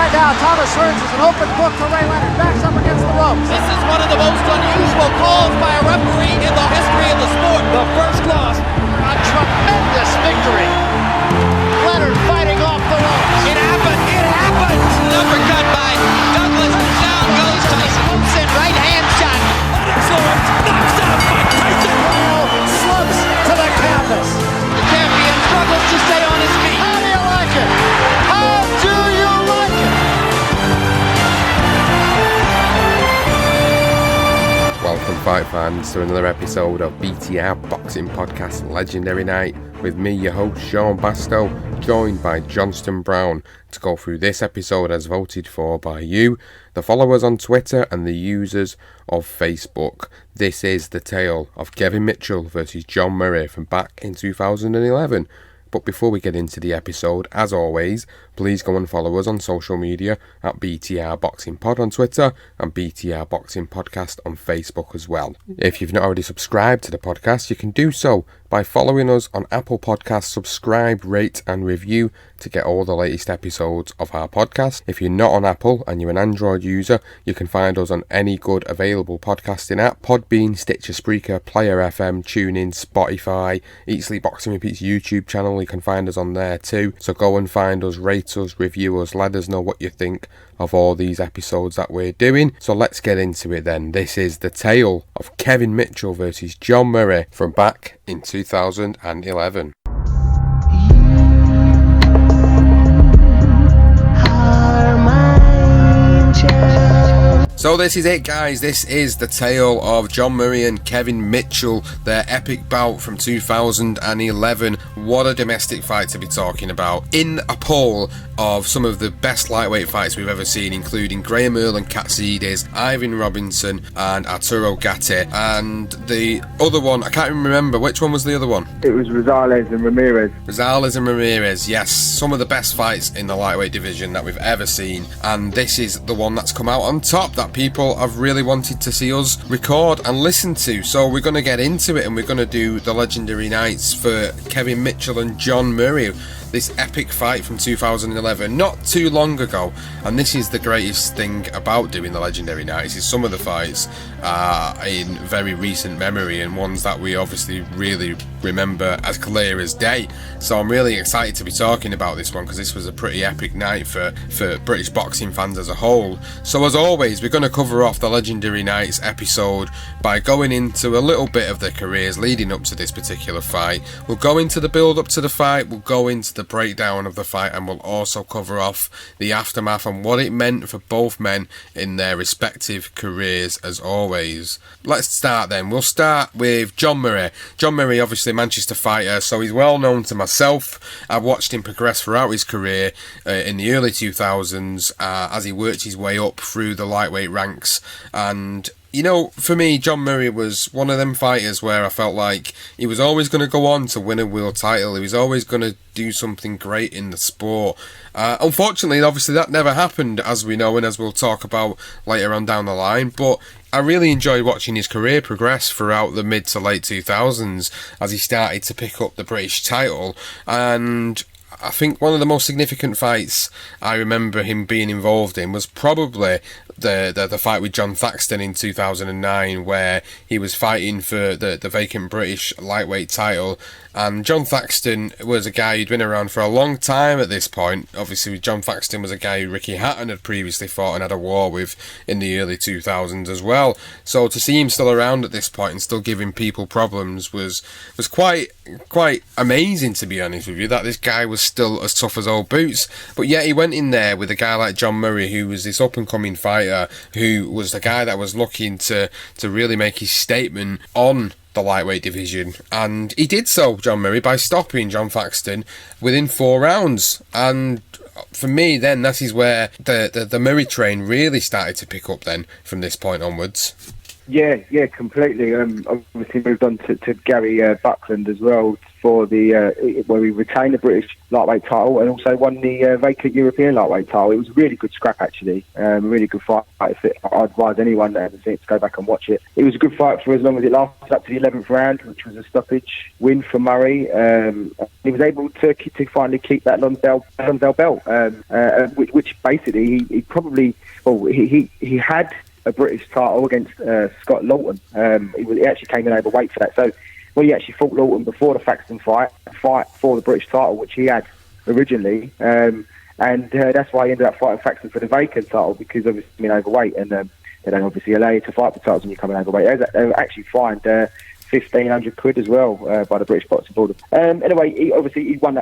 right now. Thomas Hearns is an open book for Ray Leonard. Backs up against the ropes. This is one of the most unusual calls by a referee in the history of the sport. The first loss. A tremendous victory. Leonard fighting off the ropes. It happened. It happened. An uppercut by Douglas. Down goes Tyson. Hooks in right hand shot. Excellent. Knocks out by Tyson. Slumps to the canvas. The champion struggles to stay on his feet. How do you like it? How do you like it? Welcome, fight fans, to another episode of BTR Boxing Podcast Legendary Night with me, your host Sean Bastow, joined by Johnston Brown to go through this episode as voted for by you, the followers on Twitter and the users of Facebook. This is the tale of Kevin Mitchell versus John Murray from back in 2011. But before we get into the episode, as always, please go and follow us on social media at BTR Boxing Pod on Twitter and BTR Boxing Podcast on Facebook as well. If you've not already subscribed to the podcast, you can do so by following us on Apple Podcasts. Subscribe, rate and review to get all the latest episodes of our podcast. If you're not on Apple and you're an Android user, you can find us on any good available podcasting app: Podbean, Stitcher, Spreaker, Player FM, TuneIn, Spotify, Eat Sleep Boxing Repeats YouTube channel. You can find us on there too. So go and find us, rate us, review us, let us know what you think of all these episodes that we're doing. So let's get into it then. This is the tale of Kevin Mitchell versus John Murray from back in 2011. So this is it, guys. This is the tale of John Murray and Kevin Mitchell, their epic bout from 2011. What a domestic fight to be talking about. In a poll of some of the best lightweight fights we've ever seen, including Graham Earl and Katsidis, Ivan Robinson and Arturo Gatti, and the other one, I can't even remember, which one was the other one? It was Rosales and Ramirez. Rosales and Ramirez, yes. Some of the best fights in the lightweight division that we've ever seen, and this is the one that's come out on top that people have really wanted to see us record and listen to. So we're going to get into it and we're going to do the legendary nights for Kevin Mitchell and John Murray. This epic fight from 2011, not too long ago, and this is the greatest thing about doing the legendary nights, is some of the fights are in very recent memory and ones that we obviously really remember as clear as day. So I'm really excited to be talking about this one because this was a pretty epic night for British boxing fans as a whole. So as always, we're going to cover off the legendary nights episode by going into a little bit of their careers leading up to this particular fight. We'll go into the build up to the fight, we'll go into the breakdown of the fight, and we'll also cover off the aftermath and what it meant for both men in their respective careers as always. Let's start then. We'll start with John Murray. John Murray, obviously Manchester fighter, so he's well known to myself. I've watched him progress throughout his career in the early 2000s as he worked his way up through the lightweight ranks, and you know, for me, John Murray was one of them fighters where I felt like he was always going to go on to win a world title. He was always going to do something great in the sport. Unfortunately, obviously, that never happened, as we know and as we'll talk about later on down the line. But I really enjoyed watching his career progress throughout the mid to late 2000s as he started to pick up the British title. And I think one of the most significant fights I remember him being involved in was probably the fight with John Thaxton in 2009, where he was fighting for the vacant British lightweight title. And John Thaxton was a guy who'd been around for a long time at this point. Obviously, John Thaxton was a guy who Ricky Hatton had previously fought and had a war with in the early 2000s as well. So to see him still around at this point and still giving people problems was quite amazing, to be honest with you, that this guy was still as tough as old boots. But yet he went in there with a guy like John Murray, who was this up-and-coming fighter, who was the guy that was looking to really make his statement on the lightweight division, and he did so, John Murray, by stopping John Thaxton within 4 rounds. And for me, then that is where the Murray train really started to pick up then from this point onwards. Yeah, completely. Obviously moved on to Gary Buckland as well for the where he retained the British lightweight title and also won the vacant European lightweight title. It was a really good scrap, actually. A really good fight. I advise anyone that hasn't seen it to go back and watch it. It was a good fight for as long as it lasted, up to the 11th round, which was a stoppage win for Murray. He was able to finally keep that Lonsdale belt, which basically he had a British title against Scott Lawton. He actually came in overweight for that. So he actually fought Lawton before the Faxton fight for the British title, which he had originally. And that's why he ended up fighting Faxton for the vacant title, because obviously he's been overweight, and they don't obviously allow you to fight for titles when you come in overweight. They were actually fined £1,500 as well by the British Boxing Board. Anyway, he won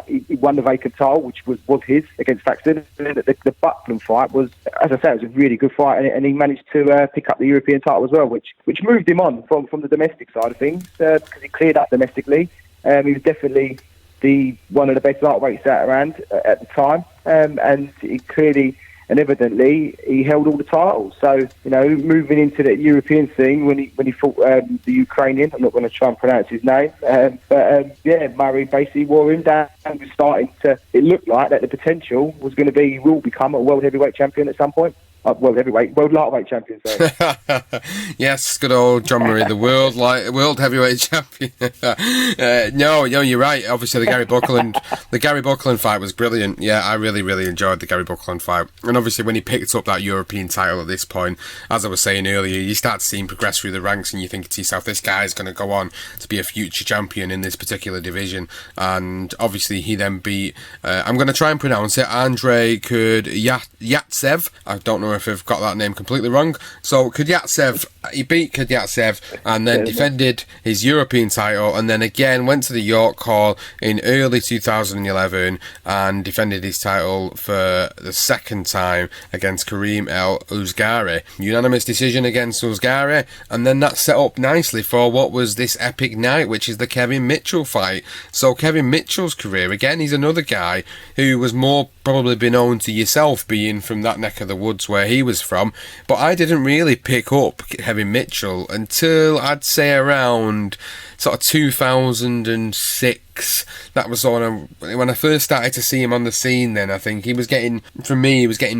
the vacant title, which was his, against Faxton. The Buckland fight was, as I say, it was a really good fight, and he managed to pick up the European title as well, which moved him on from the domestic side of things, because he cleared up domestically. He was definitely one of the best lightweights out around at the time, and he clearly and evidently he held all the titles. So, moving into the European scene when he fought the Ukrainian, I'm not going to try and pronounce his name, but Murray basically wore him down and was starting to. It looked like that the potential was going to be he will become a world heavyweight champion at some point. World lightweight champion. Sorry. Yes, good old John Murray, the world heavyweight champion. No, you're right. Obviously, the Gary Buckland fight was brilliant. Yeah, I really, really enjoyed the Gary Buckland fight. And obviously, when he picked up that European title at this point, as I was saying earlier, you start to see him progress through the ranks, and you think to yourself, this guy is going to go on to be a future champion in this particular division. And obviously, he then beat. I'm going to try and pronounce it. Andrei Kudyatsev. I don't know if I've got that name completely wrong. So he beat Kudyatsev and then defended his European title, and then again went to the York Hall in early 2011 and defended his title for the second time against Kareem El Ouzgari. Unanimous decision against Ouzgari, and then that set up nicely for what was this epic night, which is the Kevin Mitchell fight. So Kevin Mitchell's career, again, he's another guy who was more probably be known to yourself, being from that neck of the woods where he was from, but I didn't really pick up Kevin Mitchell until I'd say around sort of 2006. That was when I first started to see him on the scene. Then I think he was getting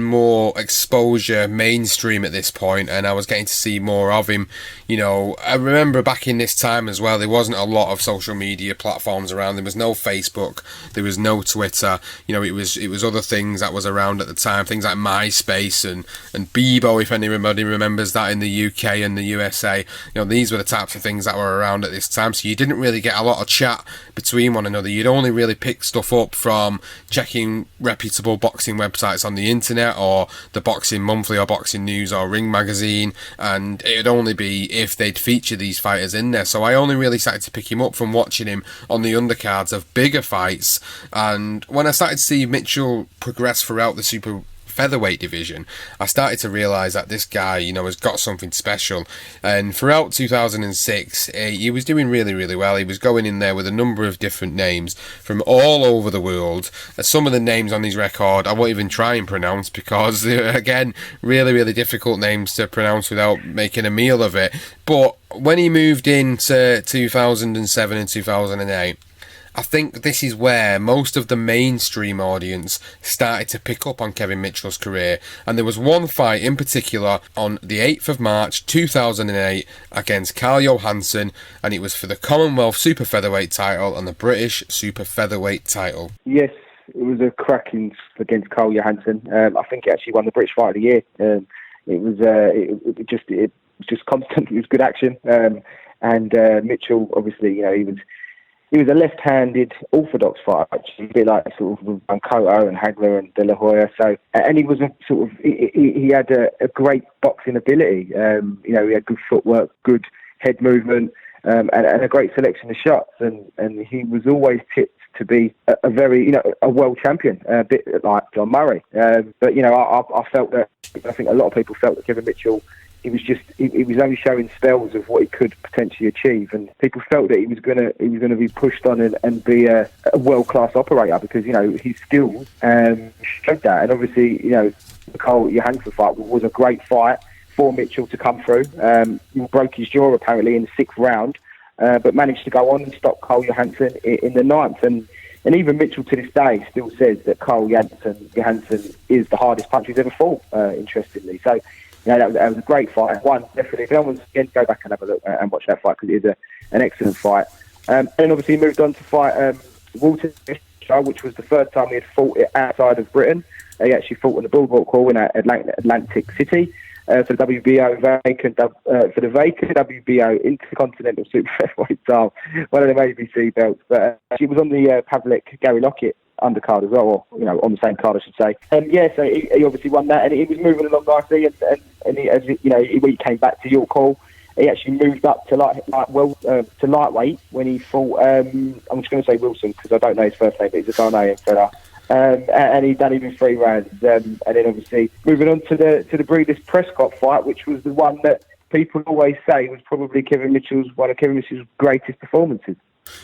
more exposure mainstream at this point, and I was getting to see more of him. I remember back in this time as well, there wasn't a lot of social media platforms around. There was no Facebook, there was no Twitter. It was other things that was around at the time, things like MySpace and Bebo, if anybody remembers that in the UK and the USA. These were the types of things that were around at this time, so you didn't really get a lot of chat between one another. You'd only really pick stuff up from checking reputable boxing websites on the internet, or the Boxing Monthly or Boxing News or Ring Magazine, and it'd only be if they'd feature these fighters in there. So I only really started to pick him up from watching him on the undercards of bigger fights, and when I started to see Mitchell progress throughout the super featherweight division, I started to realise that this guy, has got something special. And throughout 2006, he was doing really, really well. He was going in there with a number of different names from all over the world. Some of the names on his record I won't even try and pronounce, because they're, again, really, really difficult names to pronounce without making a meal of it. But when he moved into 2007 and 2008, I think this is where most of the mainstream audience started to pick up on Kevin Mitchell's career, and there was one fight in particular on the 8th of March 2008 against Carl Johansson, and it was for the Commonwealth Super Featherweight title and the British Super Featherweight title. Yes, it was a cracking against Carl Johansson. I think he actually won the British Fight of the Year. It was just constant. It was good action, and Mitchell, obviously, he was a left-handed orthodox fighter, actually, a bit like sort of with Cotto and Hagler and De La Hoya. So, and he was he had a great boxing ability. He had good footwork, good head movement, and a great selection of shots. And he was always tipped to be a very, a world champion, a bit like John Murray. But I felt that, I think a lot of people felt that Kevin Mitchell, he was only showing spells of what he could potentially achieve, and people felt that he was going to be pushed on and be a world class operator, because his skills showed that. And obviously, the Carl Johansson fight was a great fight for Mitchell to come through. He broke his jaw apparently in the 6th round, but managed to go on and stop Cole Johansson in the ninth. And even Mitchell to this day still says that Cole Johansson is the hardest puncher he's ever fought, interestingly. So, that was a great fight. One, definitely. If anyone's again, go back and have a look and watch that fight, because it is an excellent fight. And then obviously he moved on to fight Walter, which was the first time he had fought it outside of Britain. He actually fought in the Bulwark Hall in Atlantic City for the WBO vacant WBO inter-continental super featherweight title, one of them ABC belts. But he was on the Pavlik Gary Lockett undercard as well, or on the same card, I should say. So he obviously won that, and he was moving along nicely. And he came back to York Hall, he actually moved up to to lightweight when he fought. I'm just going to say Wilson because I don't know his first name, but he's a Ghanaian fella. And he done him in 3 rounds. And then obviously moving on to the Breeders Prescott fight, which was the one that people always say was probably one of Kevin Mitchell's greatest performances.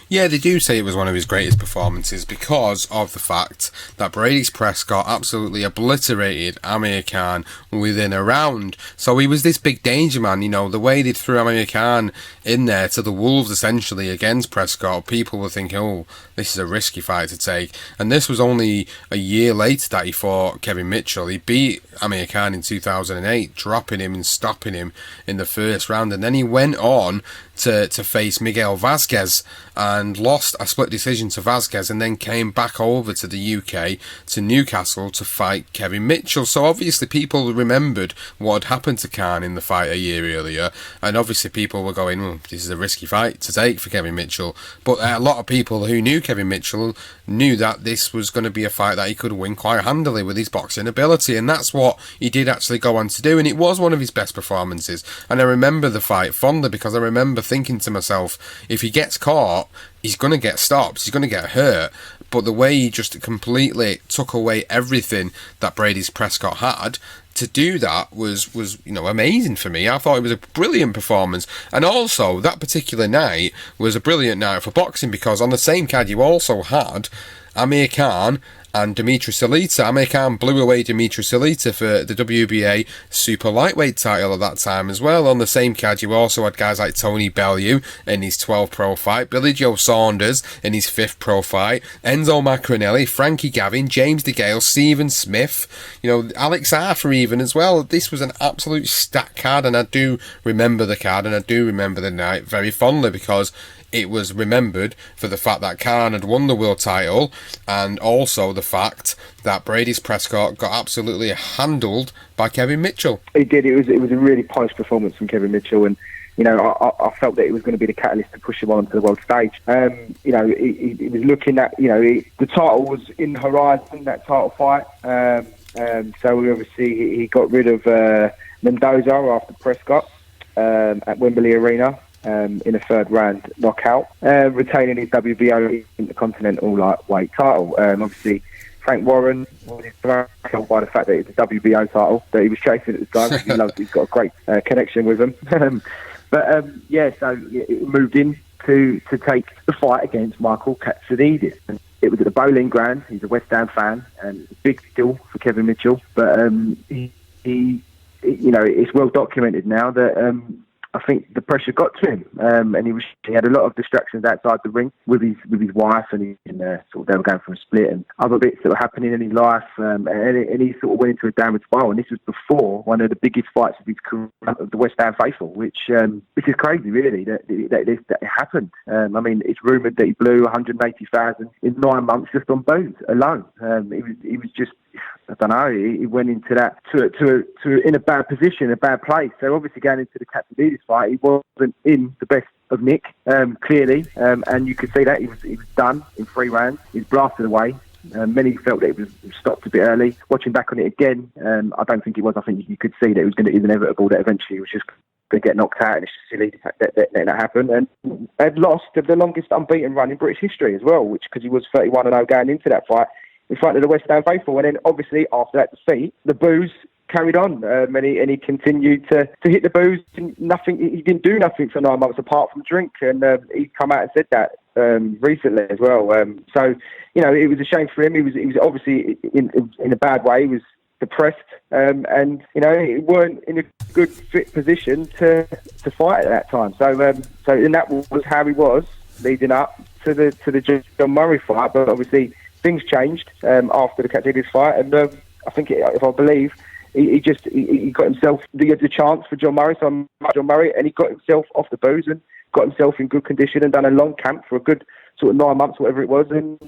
Yeah, they do say it was one of his greatest performances because of the fact that Breeders Prescott absolutely obliterated Amir Khan within a round. So he was this big danger man, the way they threw Amir Khan in there to the wolves essentially against Prescott. People were thinking, oh, this is a risky fight to take. And this was only a year later that he fought Kevin Mitchell. He beat Amir Khan in 2008, dropping him and stopping him in the first round. And then he went on to face Miguel Vasquez and lost a split decision to Vasquez, and then came back over to the UK, to Newcastle, to fight Kevin Mitchell. So obviously people remembered what had happened to Khan in the fight a year earlier, and obviously people were going, this is a risky fight to take for Kevin Mitchell. But a lot of people who knew Kevin Mitchell knew that this was going to be a fight that he could win quite handily with his boxing ability, and that's what he did actually go on to do, and it was one of his best performances. And I remember the fight fondly because I remember thinking to myself, if he gets caught, he's going to get stopped, he's going to get hurt. But the way he just completely took away everything that Breeders Prescott had to do that was amazing for me. I thought it was a brilliant performance, and also that particular night was a brilliant night for boxing because on the same card you also had Amir Khan and Dimitri Salita. Amir Khan blew away Dimitri Salita for the WBA super lightweight title at that time as well. On the same card you also had guys like Tony Bellew in his 12th pro fight, Billy Joe Saunders in his 5th pro fight, Enzo Macronelli, Frankie Gavin, James DeGale, Stephen Smith, Alex Arthur even as well. This was an absolute stacked card, and I do remember the card and I do remember the night very fondly because it was remembered for the fact that Khan had won the world title, and also the fact that Breeders Prescott got absolutely handled by Kevin Mitchell. He did. It was a really polished performance from Kevin Mitchell, and I felt that it was going to be the catalyst to push him onto the world stage. He was looking at the title was in the horizon, that title fight. So obviously he got rid of Mendoza after Prescott at Wembley Arena. In a 3rd round knockout, retaining his WBO Intercontinental lightweight title. Obviously, Frank Warren was thrilled by the fact that it's a WBO title that he was chasing at the time. He's got a great connection with him. So it moved in to take the fight against Michael Katsididis. It was at the Bowling Ground. He's a West Ham fan, and it's a big deal for Kevin Mitchell. But it's well documented now that. I think the pressure got to him, and he had a lot of distractions outside the ring with his wife, and they were going for a split and other bits that were happening in his life, and he sort of went into a downward spiral. And this was before one of the biggest fights of his career, of the West Ham faithful, which is crazy, really, that it happened. It's rumoured that he blew 180,000 in 9 months just on booze alone. He was just. I don't know. He went into that to in a bad position, a bad place. So obviously going into the Katsididis fight, he wasn't in the best of nick, clearly, and you could see that he was done in 3 rounds. He was blasted away. Many felt that it was stopped a bit early. Watching back on it again, I don't think it was. I think you could see that it was inevitable that eventually he was just going to get knocked out, and it's just silly that happened. And had lost the longest unbeaten run in British history as well, because he was 31-0 going into that fight in front of the West Ham faithful. And then obviously after that defeat, the booze carried on, and he continued to hit the booze. Nothing. He didn't do nothing for 9 months apart from drink, and he come out and said that recently as well. So it was a shame for him. He was obviously in a bad way. He was depressed, and weren't in a good fit position to fight at that time. So and that was how he was leading up to the John Murray fight. But obviously things changed after the Katsidis fight, and I think, if I believe, he got himself the chance for John Murray, and he got himself off the booze and got himself in good condition and done a long camp for a good sort of 9 months, whatever it was, and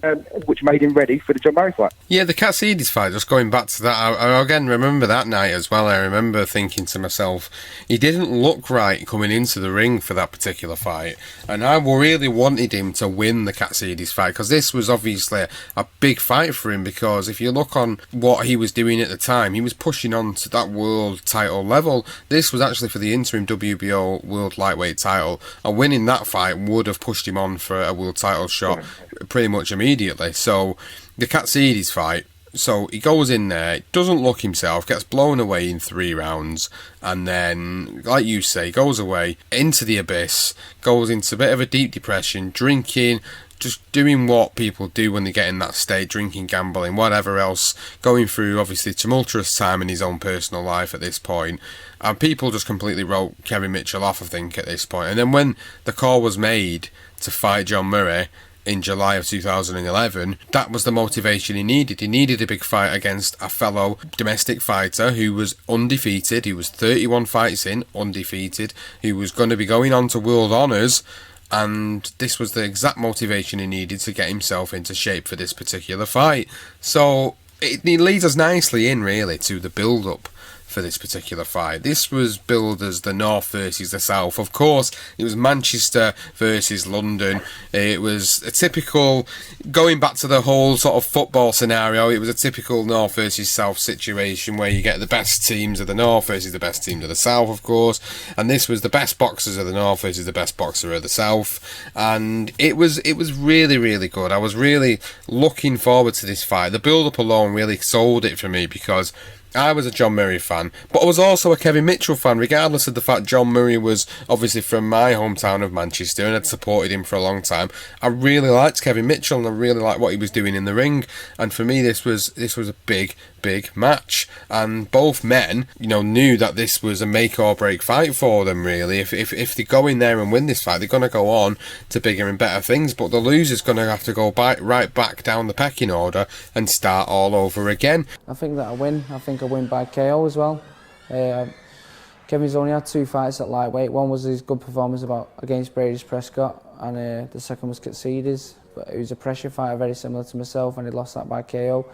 which made him ready for the John Murray fight. Yeah, the Katsidis fight, just going back to that, I again remember that night as well. I remember thinking to myself, he didn't look right coming into the ring for that particular fight, and I really wanted him to win the Katsidis fight, because this was obviously a big fight for him, because if you look on what he was doing at the time, he was pushing on to that world title level. This was actually for the interim WBO world lightweight title, and winning that fight would have pushed him on for a world title shot pretty much immediately. So the Katsidis fight, so he goes in there, doesn't look himself, gets blown away in 3 rounds, and then, like you say, goes away into the abyss, goes into a bit of a deep depression, drinking, just doing what people do when they get in that state, drinking, gambling, whatever else, going through obviously tumultuous time in his own personal life at this point. And people just completely wrote Kevin Mitchell off, I think, at this point. And then when the call was made to fight John Murray in July of 2011, that was the motivation he needed. He needed a big fight against a fellow domestic fighter who was undefeated. He was 31 fights in, undefeated. He was going to be going on to world honours, and this was the exact motivation he needed to get himself into shape for this particular fight. So it leads us nicely in, really, to the build-up for this particular fight. This was billed as the North versus the South. Of course, it was Manchester versus London. It was a typical, going back to the whole sort of football scenario, it was a typical North versus South situation where you get the best teams of the North versus the best teams of the South, of course, and this was the best boxers of the North versus the best boxer of the South, and it was really, really good. I was really looking forward to this fight. The build-up alone really sold it for me, because I was a John Murray fan, but I was also a Kevin Mitchell fan, regardless of the fact John Murray was obviously from my hometown of Manchester and had supported him for a long time. I really liked Kevin Mitchell and I really liked what he was doing in the ring, and for me this was a big match, and both men, knew that this was a make or break fight for them, really. If they go in there and win this fight, they're going to go on to bigger and better things, but the loser's going to have to go right back down the pecking order and start all over again. I think that I win by KO as well. Kevin's only had 2 fights at lightweight. One was his good performance against Brady's Prescott, and the second was Katsidis, but it was a pressure fighter very similar to myself, and he lost that by KO.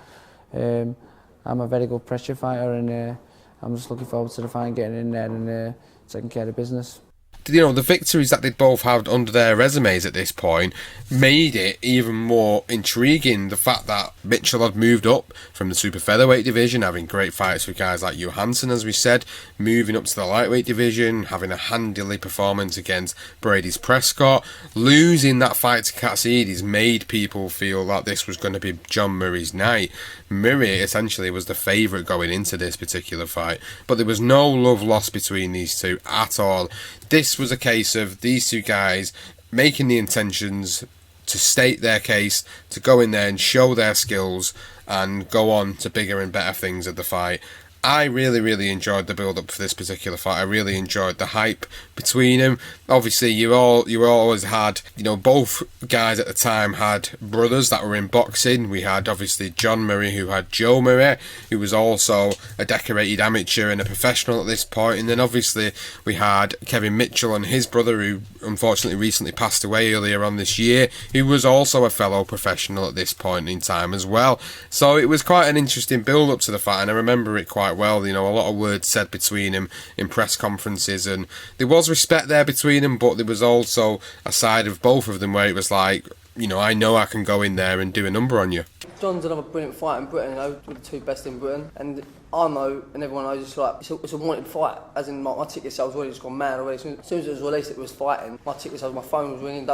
I'm a very good pressure fighter, and I'm just looking forward to the fight, getting in there and taking care of business. The victories that they'd both had under their resumes at this point made it even more intriguing. The fact that Mitchell had moved up from the super featherweight division, having great fights with guys like Johansson, as we said, moving up to the lightweight division, having a handily performance against Brady's Prescott, losing that fight to Katsidis made people feel that this was going to be John Murray's night. Murray essentially was the favourite going into this particular fight, but there was no love lost between these two at all. This was a case of these two guys making the intentions to state their case, to go in there and show their skills and go on to bigger and better things at the fight. I really, really enjoyed the build-up for this particular fight. I really enjoyed the hype between them. Obviously, you always had, both guys at the time had brothers that were in boxing. We had, obviously, John Murray, who had Joe Murray, who was also a decorated amateur and a professional at this point. And then, obviously, we had Kevin Mitchell and his brother, who unfortunately recently passed away earlier on this year, who was also a fellow professional at this point in time as well. So it was quite an interesting build-up to the fight, and I remember it quite well. A lot of words said between them in press conferences, and there was respect there between them, but there was also a side of both of them where it was like, I know I can go in there and do a number on you. John's another brilliant fight in Britain, we're the 2 best in Britain, and I know, and everyone knows, it's a wanted fight, as in my ticket sales already just gone mad already. As soon as it was released it was fighting, my ticket sales, my phone was ringing,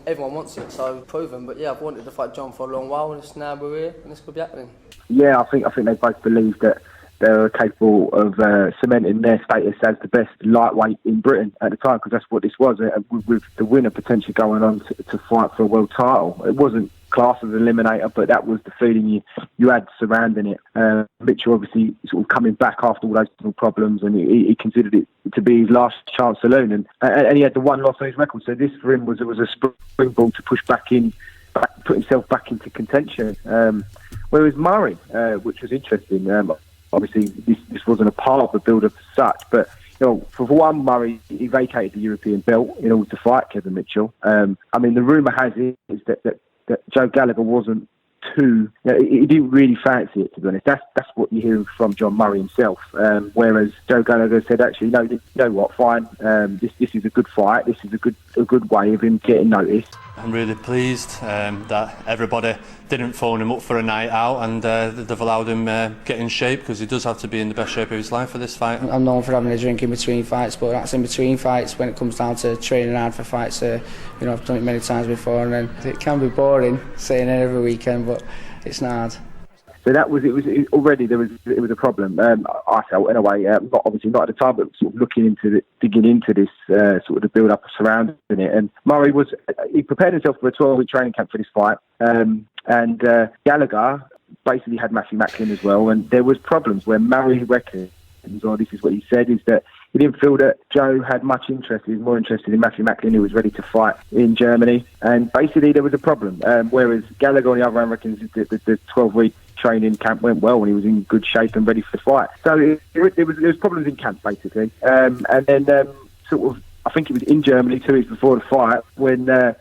everyone wants it, so proven. But yeah, I've wanted to fight John for a long while, and now we're here, and this could be happening. Yeah, I think they both believe that they're capable of cementing their status as the best lightweight in Britain at the time, because that's what this was, with the winner potentially going on to fight for a world title. It wasn't classed as an eliminator, but that was the feeling you had surrounding it. Mitchell obviously sort of coming back after all those problems, and he considered it to be his last chance saloon, and he had the one loss on his record. So this for him was a springboard to push back in, put himself back into contention. Whereas Murray, which was interesting, obviously this wasn't a part of the build-up as such, but for one, Murray, he vacated the European belt in order to fight Kevin Mitchell. I mean, the rumour has it is that Joe Gallagher wasn't too... he didn't really fancy it, to be honest. That's what you're hearing from John Murray himself. Whereas Joe Gallagher said, actually, no, you know what, fine. This is a good fight. This is a good way of him getting noticed. I'm really pleased that everybody didn't phone him up for a night out, and they've allowed him get in shape, because he does have to be in the best shape of his life for this fight. I'm known for having a drink in between fights, but that's in between fights. When it comes down to training hard for fights, I've done it many times before, and then it can be boring saying it every weekend, but it's not hard. So it was a problem. I felt in a way, obviously not at the time, but sort of digging into this sort of the build up surrounding it. And Murray he prepared himself for a 12-week training camp for this fight, and Gallagher basically had Matthew Macklin as well, and there was problems where Murray reckons, or this is what he said, is that he didn't feel that Joe had much interest. He was more interested in Matthew Macklin, who was ready to fight in Germany, and basically there was a problem. Whereas Gallagher on the other hand reckons that the 12-week training camp went well and he was in good shape and ready for the fight. So there was problems in camp basically, and then sort of I think it was in Germany 2 weeks before the fight when the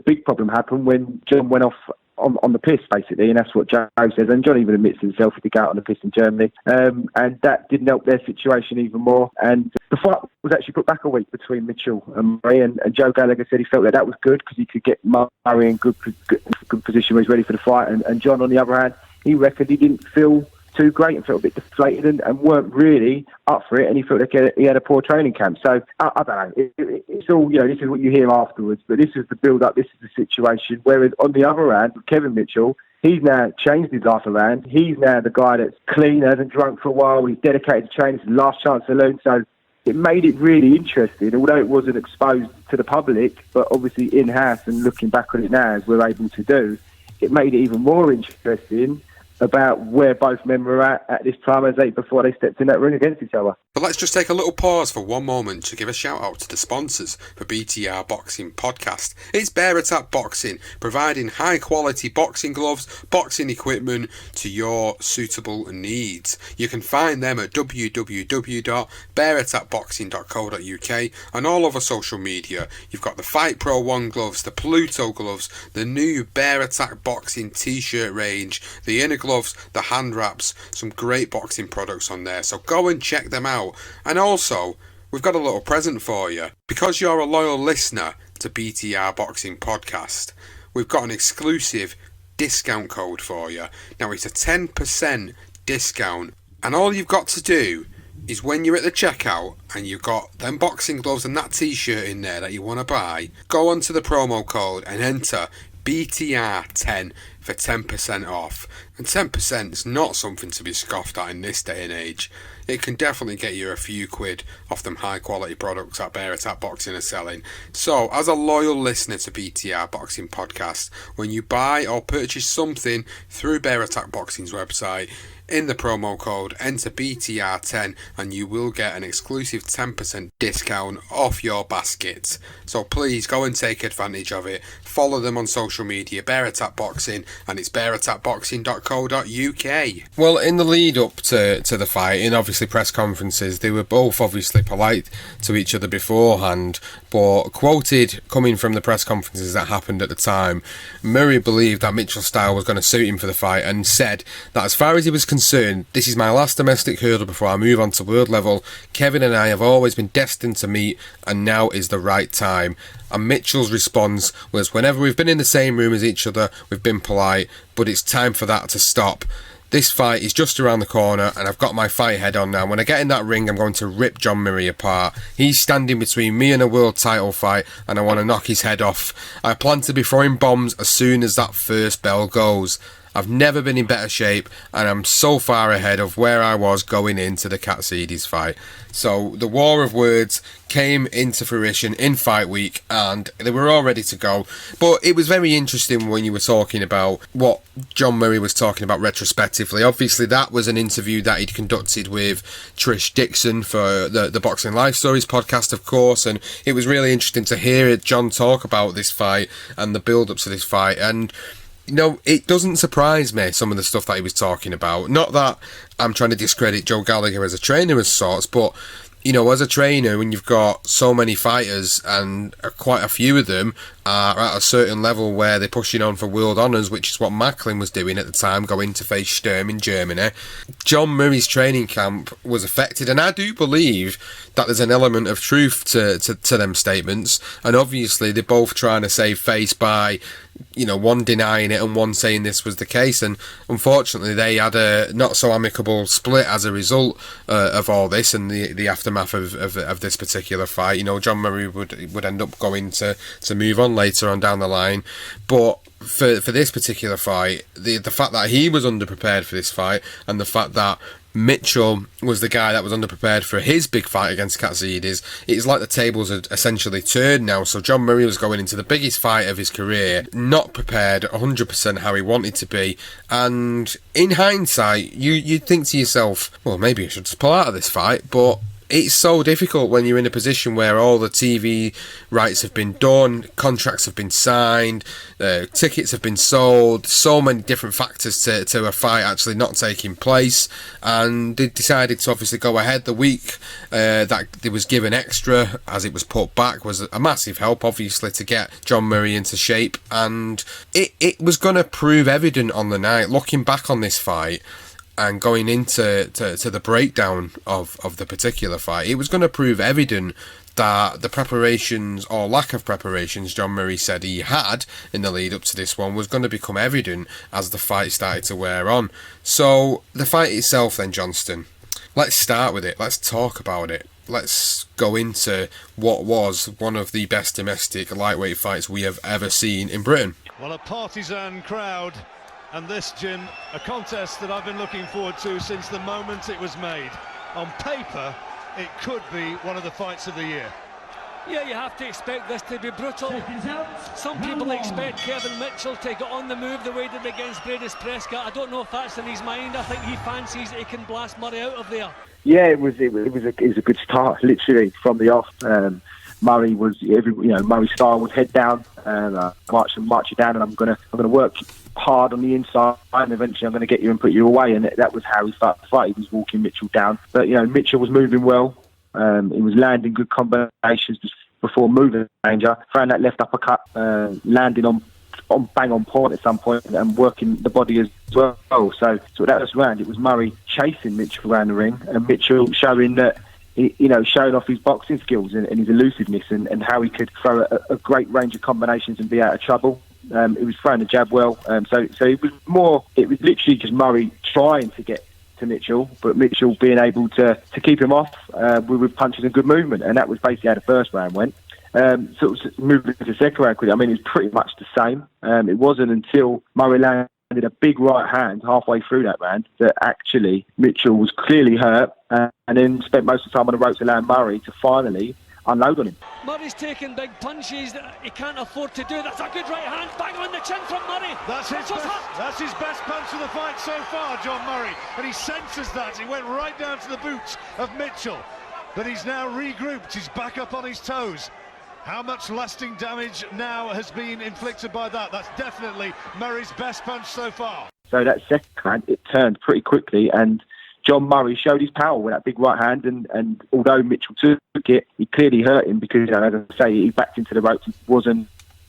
big problem happened when John went off on the piss basically, and that's what Joe says, and John even admits himself he did go out on the piss in Germany, and that didn't help their situation even more, and the fight was actually put back a week between Mitchell and Murray, and Joe Gallagher said he felt that was good because he could get Murray in good position where he's ready for the fight, and John on the other hand, he reckoned he didn't feel too great and felt a bit deflated and weren't really up for it, and he felt like he had a poor training camp. So I don't know, it's all, this is what you hear afterwards, but this is the build-up, this is the situation. Whereas on the other hand, Kevin Mitchell, he's now changed his life around. He's now the guy that's clean, hasn't drunk for a while, he's dedicated to training, it's his last chance saloon. So it made it really interesting, although it wasn't exposed to the public, but obviously in-house, and looking back on it now as we're able to do, it made it even more interesting about where both men were at this time as before they stepped in that ring against each other. But let's just take a little pause for one moment to give a shout out to the sponsors for BTR Boxing Podcast. It's Bear Attack Boxing, providing high quality boxing gloves, boxing equipment to your suitable needs. You can find them at www.bearattackboxing.co.uk and all over social media. You've got the Fight Pro 1 gloves, the Pluto gloves, the new Bear Attack Boxing t-shirt range, the inner gloves, the hand wraps, some great boxing products on there, so go and check them out. And also, we've got a little present for you. Because you're a loyal listener to BTR Boxing Podcast, we've got an exclusive discount code for you. Now, it's a 10% discount, and all you've got to do is when you're at the checkout and you've got them boxing gloves and that t-shirt in there that you want to buy, go onto the promo code and enter BTR10 for 10% off. And 10% is not something to be scoffed at in this day and age. It can definitely get you a few quid off them high quality products that Bear Attack Boxing are selling. So, as a loyal listener to BTR Boxing Podcast, when you buy or purchase something through Bear Attack Boxing's website, in the promo code, enter BTR10 and you will get an exclusive 10% discount off your basket. So please go and take advantage of it. Follow them on social media, Bear Attack Boxing, and it's bearattackboxing.co.uk. Well, in the lead up to the fight, in obviously press conferences, they were both obviously polite to each other beforehand, but quoted coming from the press conferences that happened at the time, Murray believed that Mitchell's style was going to suit him for the fight and said that as far as he was concerned, this is my last domestic hurdle before I move on to world level. Kevin and I have always been destined to meet, and now is the right time. And Mitchell's response was, whenever we've been in the same room as each other, we've been polite, but it's time for that to stop. This fight is just around the corner, and I've got my fight head on now. When I get in that ring, I'm going to rip John Murray apart. He's standing between me and a world title fight, and I want to knock his head off. I plan to be throwing bombs as soon as that first bell goes. I've never been in better shape, and I'm so far ahead of where I was going into the Katsides fight. So the war of words came into fruition in fight week, and they were all ready to go. But it was very interesting when you were talking about what John Murray was talking about retrospectively. Obviously, that was an interview that he'd conducted with Trish Dixon for the Boxing Life Stories podcast, of course, and it was really interesting to hear John talk about this fight and the build-up to this fight. And it doesn't surprise me, some of the stuff that he was talking about. Not that I'm trying to discredit Joe Gallagher as a trainer as sorts, but as a trainer, when you've got so many fighters and quite a few of them are at a certain level where they're pushing on for world honours, which is what Macklin was doing at the time, going to face Sturm in Germany, John Murray's training camp was affected. And I do believe that there's an element of truth to them statements. And obviously, they're both trying to save face by one denying it and one saying this was the case, and unfortunately they had a not so amicable split as a result of all this and the aftermath of this particular fight. John Murray would end up going to move on later on down the line, but for this particular fight, the fact that he was underprepared for this fight, and the fact that Mitchell was the guy that was underprepared for his big fight against Katsides, it's like the tables had essentially turned now. So John Murray was going into the biggest fight of his career, not prepared 100% how he wanted to be, and in hindsight, you'd think to yourself, well, maybe I should just pull out of this fight, but it's so difficult when you're in a position where all the TV rights have been done, contracts have been signed, tickets have been sold, so many different factors to a fight actually not taking place, and they decided to obviously go ahead. The week that they was given extra as it was put back was a massive help, obviously, to get John Murray into shape, and it was going to prove evident on the night, looking back on this fight and going into the breakdown of the particular fight. It was going to prove evident that the preparations or lack of preparations John Murray said he had in the lead up to this one was going to become evident as the fight started to wear on. So the fight itself then, Johnston, let's start with it. Let's talk about it. Let's go into what was one of the best domestic lightweight fights we have ever seen in Britain. Well, a partisan crowd. And this, Jim, a contest that I've been looking forward to since the moment it was made. On paper, it could be one of the fights of the year. Yeah, you have to expect this to be brutal. Some people expect Kevin Mitchell to get on the move the way he did against Brady Prescott. I don't know if that's in his mind. I think he fancies that he can blast Murray out of there. Yeah, it was a good start, literally, from the off. Murray was, Murray's style was head down, march you down, and I'm gonna work hard on the inside, and eventually I'm going to get you and put you away. And that was how he started the fight. He was walking Mitchell down, but Mitchell was moving well. He was landing good combinations before moving danger. Throwing that left uppercut, landing on bang on point at some point, and working the body as well. So that was round. It was Murray chasing Mitchell around the ring, and Mitchell showing that. Showing off his boxing skills and his elusiveness and how he could throw a great range of combinations and be out of trouble. It was throwing the jab well. So it was literally just Murray trying to get to Mitchell, but Mitchell being able to keep him off with punches and good movement. And that was basically how the first round went. So moving to the second round, it was pretty much the same. It wasn't until Murray landed a big right hand halfway through that round that actually Mitchell was clearly hurt, and then spent most of the time on the ropes, allowing Murray to finally unload on him. Murray's taking big punches that he can't afford to do. That's a good right hand, bang on the chin from Murray. That's his best punch of the fight so far, John Murray, and he senses that. He went right down to the boots of Mitchell, but he's now regrouped. He's back up on his toes. How much lasting damage now has been inflicted by that? That's definitely Murray's best punch so far. So that second round, it turned pretty quickly, and John Murray showed his power with that big right hand, and although Mitchell took it, he clearly hurt him because, as I say, he backed into the ropes, wasn't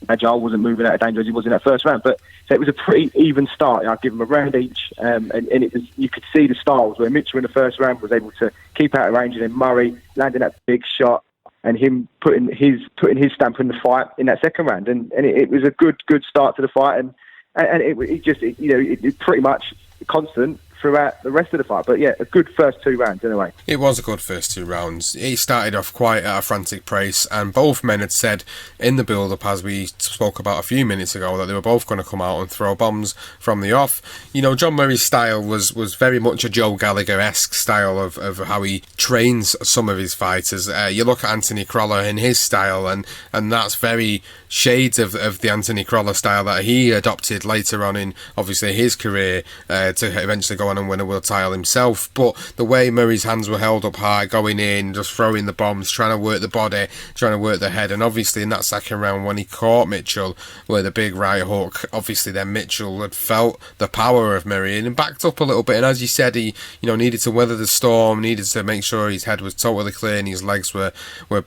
agile, wasn't moving out of danger as he was in that first round. But so it was a pretty even start. I'd give him a round each, and it was, you could see the styles where Mitchell in the first round was able to keep out of range, and then Murray landing that big shot, and him putting his stamp in the fight in that second round, and it was a good start to the fight, and it pretty much constant throughout the rest of the fight. But yeah, a good first 2 rounds anyway. It was a good first 2 rounds. It started off quite at a frantic pace, and both men had said in the build-up, as we spoke about a few minutes ago, that they were both going to come out and throw bombs from the off. You know, John Murray's style was very much a Joe Gallagher-esque style of how he trains some of his fighters. You look at Anthony Crolla in his style, and that's very shades of the Anthony Crolla style that he adopted later on in, obviously, his career, to eventually go on and win a world title himself. But the way Murray's hands were held up high, going in, just throwing the bombs, trying to work the body, trying to work the head, and obviously in that second round when he caught Mitchell with a big right hook, obviously then Mitchell had felt the power of Murray and backed up a little bit, and as you said, he needed to weather the storm, needed to make sure his head was totally clear and his legs were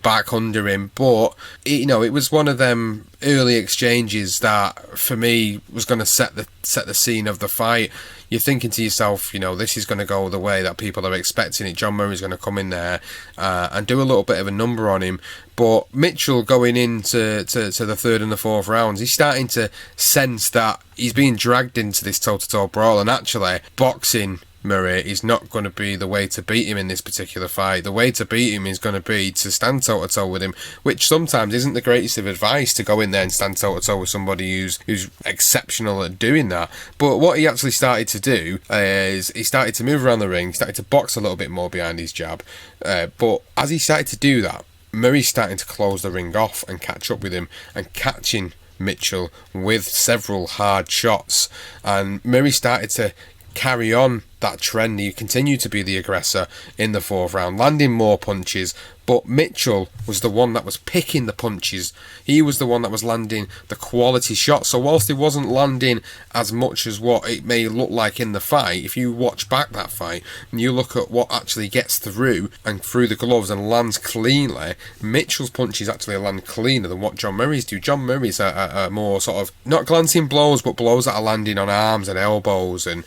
back under him. But it was one of them early exchanges that for me was going to set the scene of the fight. You're thinking to yourself, this is going to go the way that people are expecting it. John Murray's going to come in there and do a little bit of a number on him. But Mitchell going into the third and the fourth rounds, he's starting to sense that he's being dragged into this toe-to-toe brawl, and actually boxing Murray is not going to be the way to beat him in this particular fight. The way to beat him is going to be to stand toe-to-toe with him, which sometimes isn't the greatest of advice, to go in there and stand toe-to-toe with somebody who's exceptional at doing that. But what he actually started to do is he started to move around the ring, started to box a little bit more behind his jab. But as he started to do that, Murray's starting to close the ring off and catch up with him, and catching Mitchell with several hard shots. And Murray started to carry on that trend. He continued to be the aggressor in the fourth round, landing more punches, but Mitchell was the one that was picking the punches. He was the one that was landing the quality shots. So whilst he wasn't landing as much as what it may look like in the fight, if you watch back that fight and you look at what actually gets through and through the gloves and lands cleanly, Mitchell's punches actually land cleaner than what John Murray's do. John Murray's are more sort of not glancing blows, but blows that are landing on arms and elbows, and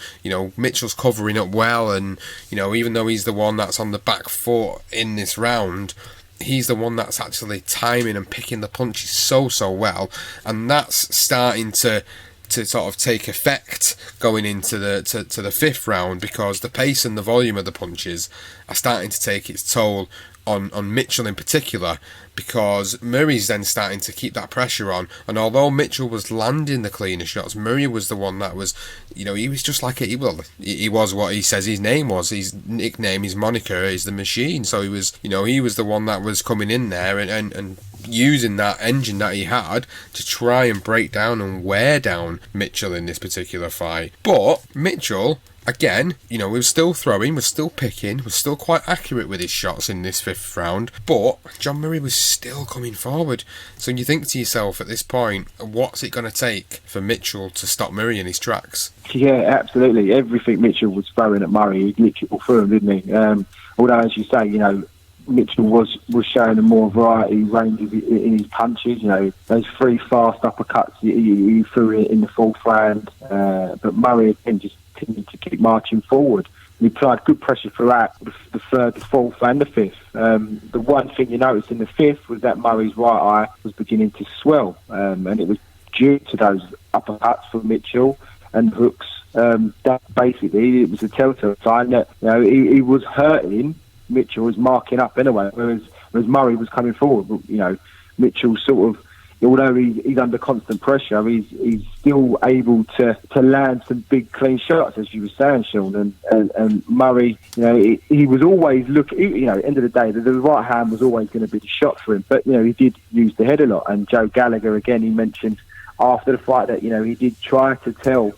Mitchell's covering up well, and even though he's the one that's on the back foot in this round, he's the one that's actually timing and picking the punches so well, and that's starting to sort of take effect going into the fifth round, because the pace and the volume of the punches are starting to take its toll on Mitchell in particular, because Murray's then starting to keep that pressure on. And although Mitchell was landing the cleaner shots, Murray was the one that was, he was just like he was what he says his name was. His nickname, his moniker is the Machine. So he was the one that was coming in there and using that engine that he had to try and break down and wear down Mitchell in this particular fight. But Mitchell, again, was still throwing, was still picking, was still quite accurate with his shots in this fifth round, but John Murray was still coming forward. So you think to yourself at this point, what's it going to take for Mitchell to stop Murray in his tracks? Yeah, absolutely. Everything Mitchell was throwing at Murray, he literally threw him, didn't he? Although, as you say, Mitchell was showing a more variety range in his punches. Those 3 fast uppercuts he threw in the fourth round, but Murray again just continued to keep marching forward. He applied good pressure throughout the third, the fourth, and the fifth. The one thing you noticed in the fifth was that Murray's right eye was beginning to swell, and it was due to those uppercuts from Mitchell and hooks. That basically, it was a telltale sign that he was hurting. Mitchell was marking up anyway, whereas Murray was coming forward. But, Mitchell sort of, although he's under constant pressure, he's still able to land some big clean shots, as you were saying, Sean. And Murray, he was always looking. End of the day, the right hand was always going to be the shot for him. But he did use the head a lot. And Joe Gallagher again, he mentioned after the fight that he did try to tell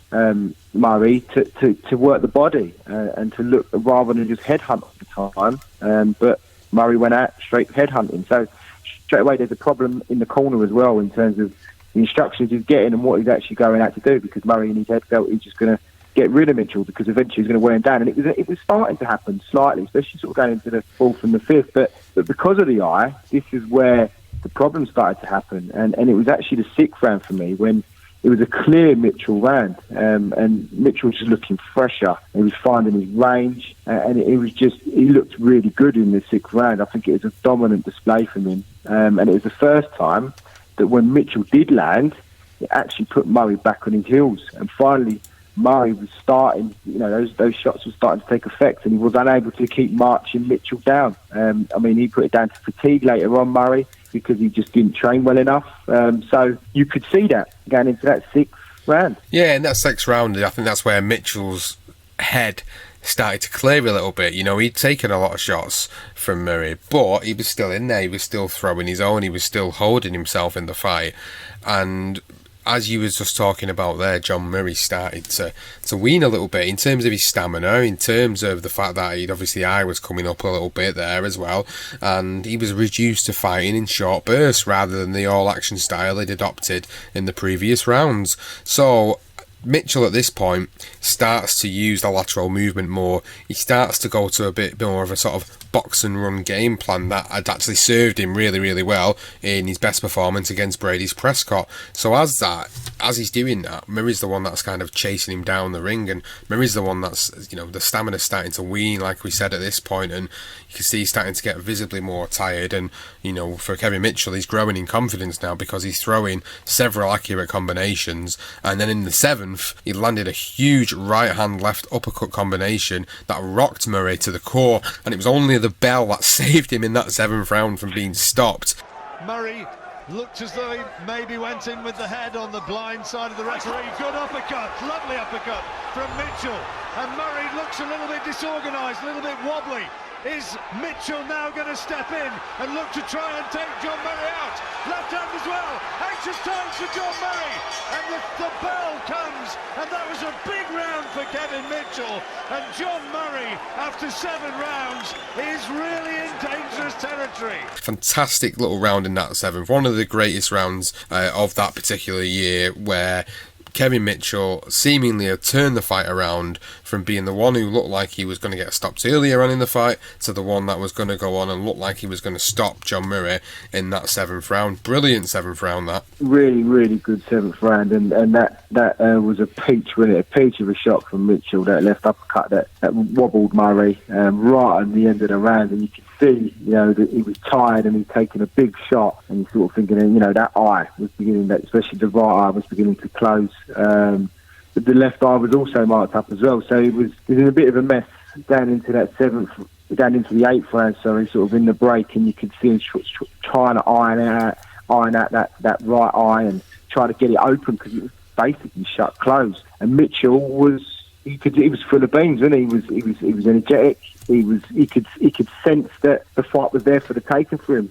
Murray to work the body and to look rather than just headhunt all the time. But Murray went out straight headhunting. So straight away there's a problem in the corner as well in terms of the instructions he's getting and what he's actually going out to do, because Murray in his head felt he's just going to get rid of Mitchell because eventually he's going to wear him down. And it was starting to happen slightly, especially sort of going into the fourth and the fifth. But because of the eye, this is where the problem started to happen. And it was actually the sixth round for me when it was a clear Mitchell round, and Mitchell was just looking fresher. He was finding his range, and he looked really good in the sixth round. I think it was a dominant display from him, and it was the first time that when Mitchell did land, it actually put Murray back on his heels. And finally, Murray was starting, those shots were starting to take effect, and he was unable to keep marching Mitchell down. He put it down to fatigue later on, Murray, because he just didn't train well enough. So you could see that going into that 6th round. Yeah, in that 6th round, I think that's where Mitchell's head started to clear a little bit. He'd taken a lot of shots from Murray, but he was still in there. He was still throwing his own. He was still holding himself in the fight. And as you was just talking about there, John Murray started to wean a little bit in terms of his stamina, in terms of the fact that he'd eye was coming up a little bit there as well, and he was reduced to fighting in short bursts rather than the all-action style he'd adopted in the previous rounds. So Mitchell at this point starts to use the lateral movement more. He starts to go to a bit more of a sort of box and run game plan that had actually served him really, really well in his best performance against Brady's Prescott. So as he's doing that, Murray's the one that's kind of chasing him down the ring, and Murray's the one that's, the stamina's starting to wean, like we said at this point, and you can see he's starting to get visibly more tired. And for Kevin Mitchell, he's growing in confidence now because he's throwing several accurate combinations, and then in the 7th he landed a huge right hand left uppercut combination that rocked Murray to the core, and it was only the bell that saved him in that 7th round from being stopped. Murray looked as though he maybe went in with the head on the blind side of the referee. Good uppercut, lovely uppercut from Mitchell, and Murray looks a little bit disorganised, a little bit wobbly. Is Mitchell now going to step in and look to try and take John Murray out? Left hand as well. Anxious times for John Murray. And the bell comes. And that was a big round for Kevin Mitchell. And John Murray, after 7 rounds, is really in dangerous territory. Fantastic little round in that 7th. One of the greatest rounds of that particular year, where Kevin Mitchell seemingly had turned the fight around from being the one who looked like he was going to get stopped earlier on in the fight to the one that was going to go on and look like he was going to stop John Murray in that 7th round. Brilliant 7th round, that. Really, really good 7th round, and that was a peach, wasn't it? A peach of a shot from Mitchell, that left uppercut that wobbled Murray right at the end of the round, and you could see, that he was tired and he'd taken a big shot, and you're sort of thinking, that eye was beginning, especially the right eye was beginning to close. But the left eye was also marked up as well, so it was in a bit of a mess down into the 8th round, sort of in the break, and you could see him trying to iron out that right eye and try to get it open because it was basically shut closed. And Mitchell he was full of beans, wasn't he? He was energetic. He could sense that the fight was there for the taking for him.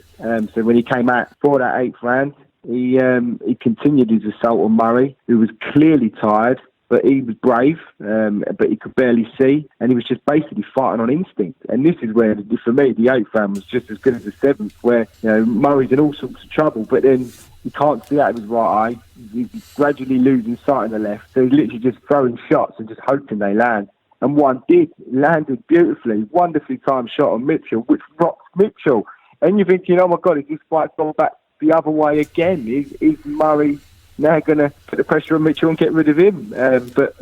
So when he came out for that 8th round, he continued his assault on Murray, who was clearly tired, but he was brave, but he could barely see, and he was just basically fighting on instinct. And this is where, for me, the 8th round was just as good as the 7th, where Murray's in all sorts of trouble, but then he can't see out of his right eye. He's gradually losing sight in the left, so he's literally just throwing shots and just hoping they land. And one did, landed beautifully, wonderfully timed shot on Mitchell, which rocked Mitchell. And you're thinking, oh my God, is this fight gone back the other way again? Is Murray now going to put the pressure on Mitchell and get rid of him? But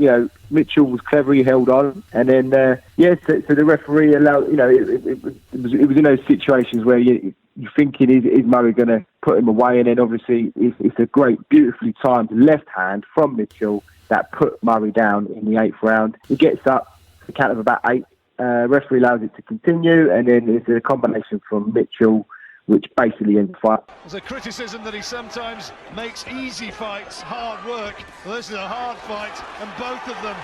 Mitchell was clever, he held on, and then so the referee allowed. It was in those situations where you're thinking, is Murray going to put him away? And then obviously it's a great, beautifully timed left hand from Mitchell that put Murray down in the 8th round. He gets up to the count of about 8. Referee allows it to continue, and then there's a combination from Mitchell, which basically ends the fight. There's a criticism that he sometimes makes easy fights hard work. Well, this is a hard fight, and both of them,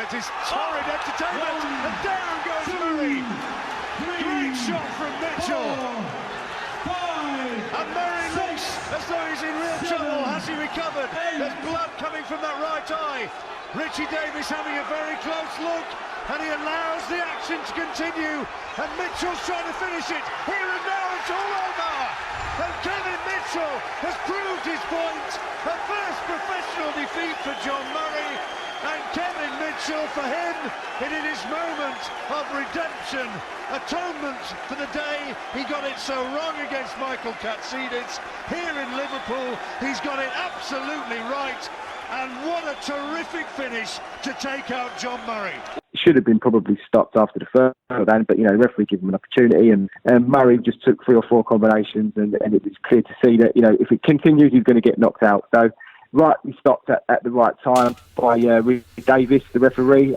it is torrid entertainment, and down goes Murray. Great shot from Mitchell. And Murray looks as though he's in real trouble. Has he recovered? There's blood coming from that right eye. Richie Davis having a very close look, and he allows the action to continue, and Mitchell's trying to finish it. Here and now it's all over, and Kevin Mitchell has proved his point. A first professional defeat for John Murray, and Kevin Mitchell, for him, it is his moment of redemption, atonement for the day he got it so wrong against Michael Katsidis. Here in Liverpool, he's got it absolutely right. And what a terrific finish to take out John Murray. Should have been probably stopped after the first round, but the referee gave him an opportunity, and Murray just took 3 or 4 combinations, and it was clear to see that if it continues, he's going to get knocked out. So rightly stopped at the right time by Rick Davis, the referee.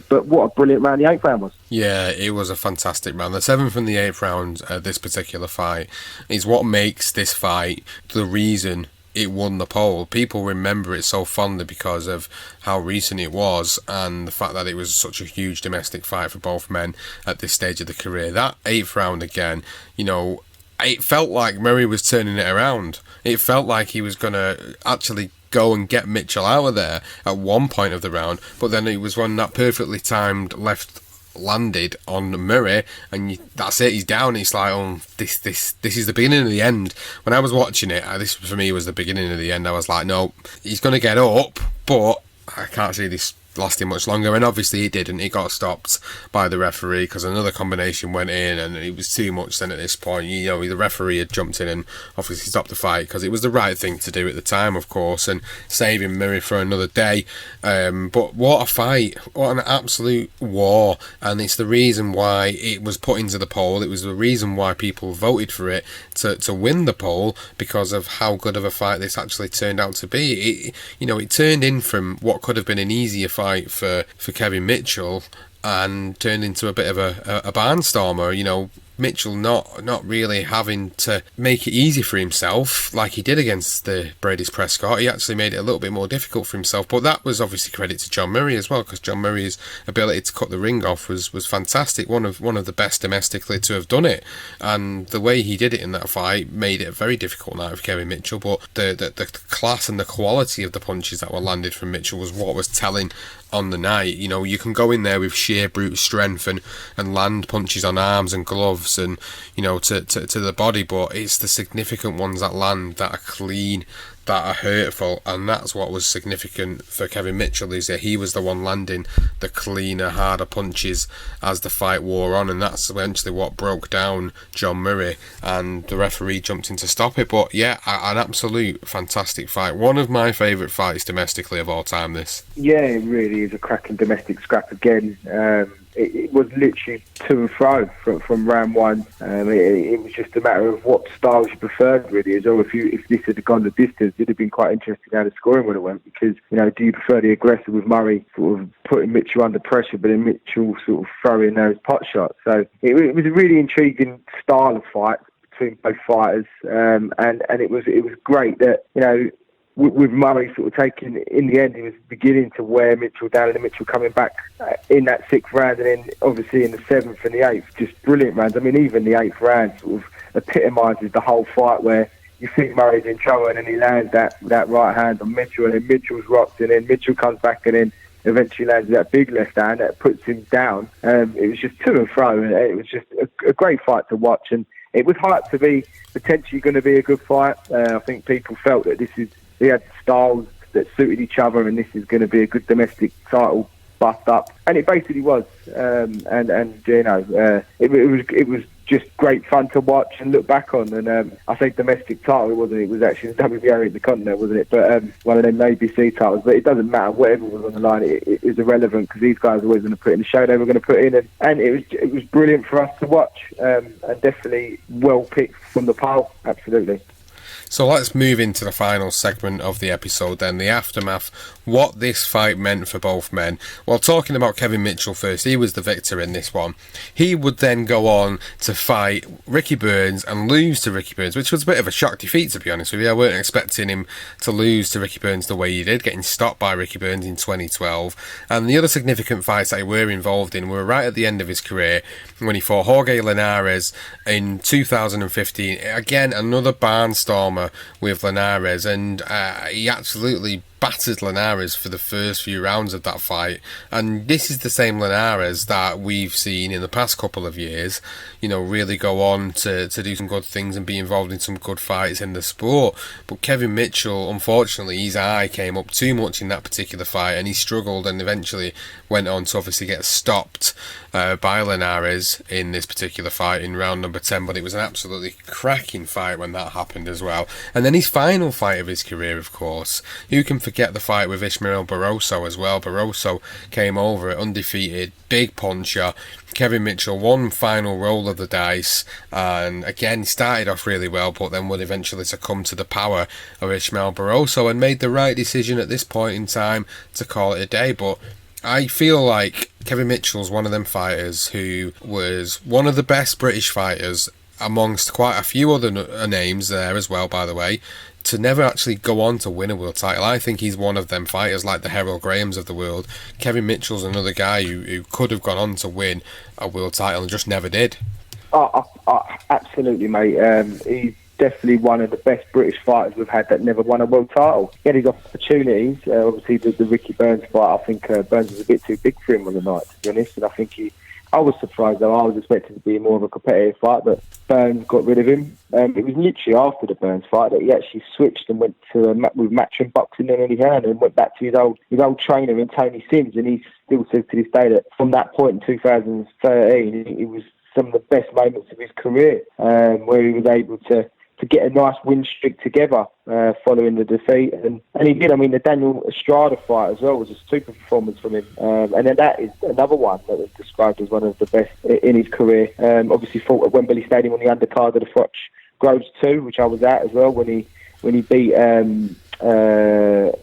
But what a brilliant round the 8th round was. Yeah, it was a fantastic round. The 7th and the 8th round, this particular fight, is what makes this fight the reason it won the poll. People remember it so fondly because of how recent it was and the fact that it was such a huge domestic fight for both men at this stage of the career. That 8th round again, you know, it felt like Murray was turning it around. It felt like he was going to actually go and get Mitchell out of there at one point of the round, but then it was when that perfectly timed left landed on Murray, and that's it, he's down. It's like, oh, this is the beginning of the end. When I was watching it, this for me was the beginning of the end. I was like, no, he's going to get up, but I can't see this lasting much longer, and obviously he didn't. He got stopped by the referee because another combination went in and it was too much. Then at this point, you know, the referee had jumped in and obviously stopped the fight because it was the right thing to do at the time, of course, and saving Murray for another day. But what a fight, what an absolute war, and it's the reason why it was put into the poll. It was the reason why people voted for it to win the poll, because of how good of a fight this actually turned out to be. It turned in from what could have been an easier fight for Kevin Mitchell and turned into a bit of a barnstormer. You know, Mitchell not really having to make it easy for himself like he did against the Brady's Prescott. He actually made it a little bit more difficult for himself, but that was obviously credit to John Murray as well, because John Murray's ability to cut the ring off was fantastic. One of the best domestically to have done it, and the way he did it in that fight made it a very difficult night for Kevin Mitchell. But the class and the quality of the punches that were landed from Mitchell was what was telling on the night. You know, you can go in there with sheer brute strength and land punches on arms and gloves and, you know, to the body, but it's the significant ones that land that are clean, that are hurtful, and that's what was significant for Kevin Mitchell, is that he was the one landing the cleaner, harder punches as the fight wore on, and that's eventually what broke down John Murray, and the referee jumped in to stop it. But yeah, an absolute fantastic fight. One of my favourite fights domestically of all time, this. Yeah, it really is a cracking domestic scrap again. It was literally to and fro from round one. It was just a matter of what styles you preferred, really. As well, if this had gone the distance, it'd have been quite interesting how the scoring would have went. Because, you know, do you prefer the aggressor with Murray sort of putting Mitchell under pressure, but then Mitchell sort of throwing those pot shots? So it was a really intriguing style of fight between both fighters, and it was great that, you know, with Murray sort of taking, in the end, he was beginning to wear Mitchell down, and then Mitchell coming back in that 6th round, and then obviously in the 7th and the 8th, just brilliant rounds. I mean, even the 8th round sort of epitomises the whole fight, where you think Murray's in trouble and then he lands that right hand on Mitchell, and then Mitchell's rocked, and then Mitchell comes back and then eventually lands that big left hand that puts him down. It was just to and fro, and it was just a great fight to watch, and it was hyped to be potentially going to be a good fight. I think people felt that they had styles that suited each other, and this is going to be a good domestic title bust up, and it basically was. And you know, it was just great fun to watch and look back on. And I say domestic title, it wasn't. It was actually the WBO Intercontinental, wasn't it? But one of them ABC titles. But it doesn't matter. Whatever was on the line, it is irrelevant, because these guys are always going to put in the show they were going to put in, and it was brilliant for us to watch, and definitely well picked from the poll. Absolutely. So let's move into the final segment of the episode then, the aftermath, what this fight meant for both men. Well, talking about Kevin Mitchell first, he was the victor in this one. He would then go on to fight Ricky Burns and lose to Ricky Burns, which was a bit of a shock defeat, to be honest with you. I weren't expecting him to lose to Ricky Burns the way he did, getting stopped by Ricky Burns in 2012. And the other significant fights that he were involved in were right at the end of his career, when he fought Jorge Linares in 2015. Again, another barnstormer with Linares, and he absolutely battered Linares for the first few rounds of that fight. And this is the same Linares that we've seen in the past couple of years, you know, really go on to do some good things and be involved in some good fights in the sport. But Kevin Mitchell, unfortunately, his eye came up too much in that particular fight, and he struggled and eventually went on to obviously get stopped by Linares in this particular fight in round number 10. But it was an absolutely cracking fight when that happened as well. And then his final fight of his career, of course, who can forget forget the fight with Ishmael Barroso as well. Barroso came over undefeated, big puncher. Kevin Mitchell won final roll of the dice, and again started off really well, but then would eventually succumb to the power of Ishmael Barroso and made the right decision at this point in time to call it a day. But I feel like Kevin Mitchell's one of them fighters who was one of the best British fighters amongst quite a few other names there as well, by the way, to never actually go on to win a world title. I think he's one of them fighters like the Harold Grahams of the world. Kevin Mitchell's another guy who could have gone on to win a world title and just never did. Absolutely, mate. He's definitely one of the best British fighters we've had that never won a world title. He had his opportunities. Obviously, the Ricky Burns fight, I think Burns was a bit too big for him on the night, to be honest. And I think I was surprised, though. I was expecting it to be more of a competitive fight, but Burns got rid of him. It was literally after the Burns fight that he actually switched and went to with matchroom boxing in his hand and went back to his old trainer in Tony Sims. And he still says to this day that from that point in 2013, it was some of the best moments of his career, where he was able to get a nice win streak together following the defeat. And he did. I mean, the Daniel Estrada fight as well was a super performance from him. And then that is another one that was described as one of the best in his career. Obviously fought at Wembley Stadium on the undercard of the Foch Groves 2, which I was at as well, when he beat Maduma,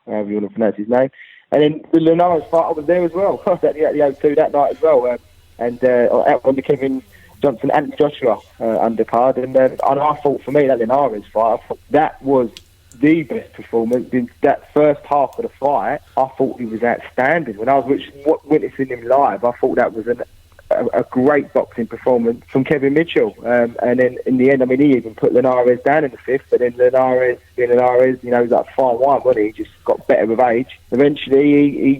however you want to pronounce his name. And then the Linares fight, I was there as well. At the O2 that night as well. And on the Kevin Johnson and Joshua undercard, and I thought, for me, that Linares fight, I thought that was the best performance. In that first half of the fight, I thought he was outstanding. When I was witnessing him live, I thought that was a great boxing performance from Kevin Mitchell. And then in the end, I mean, he even put Linares down in the fifth, but then Linares, he was like fine wine, wasn't he? He just got better with age. Eventually, he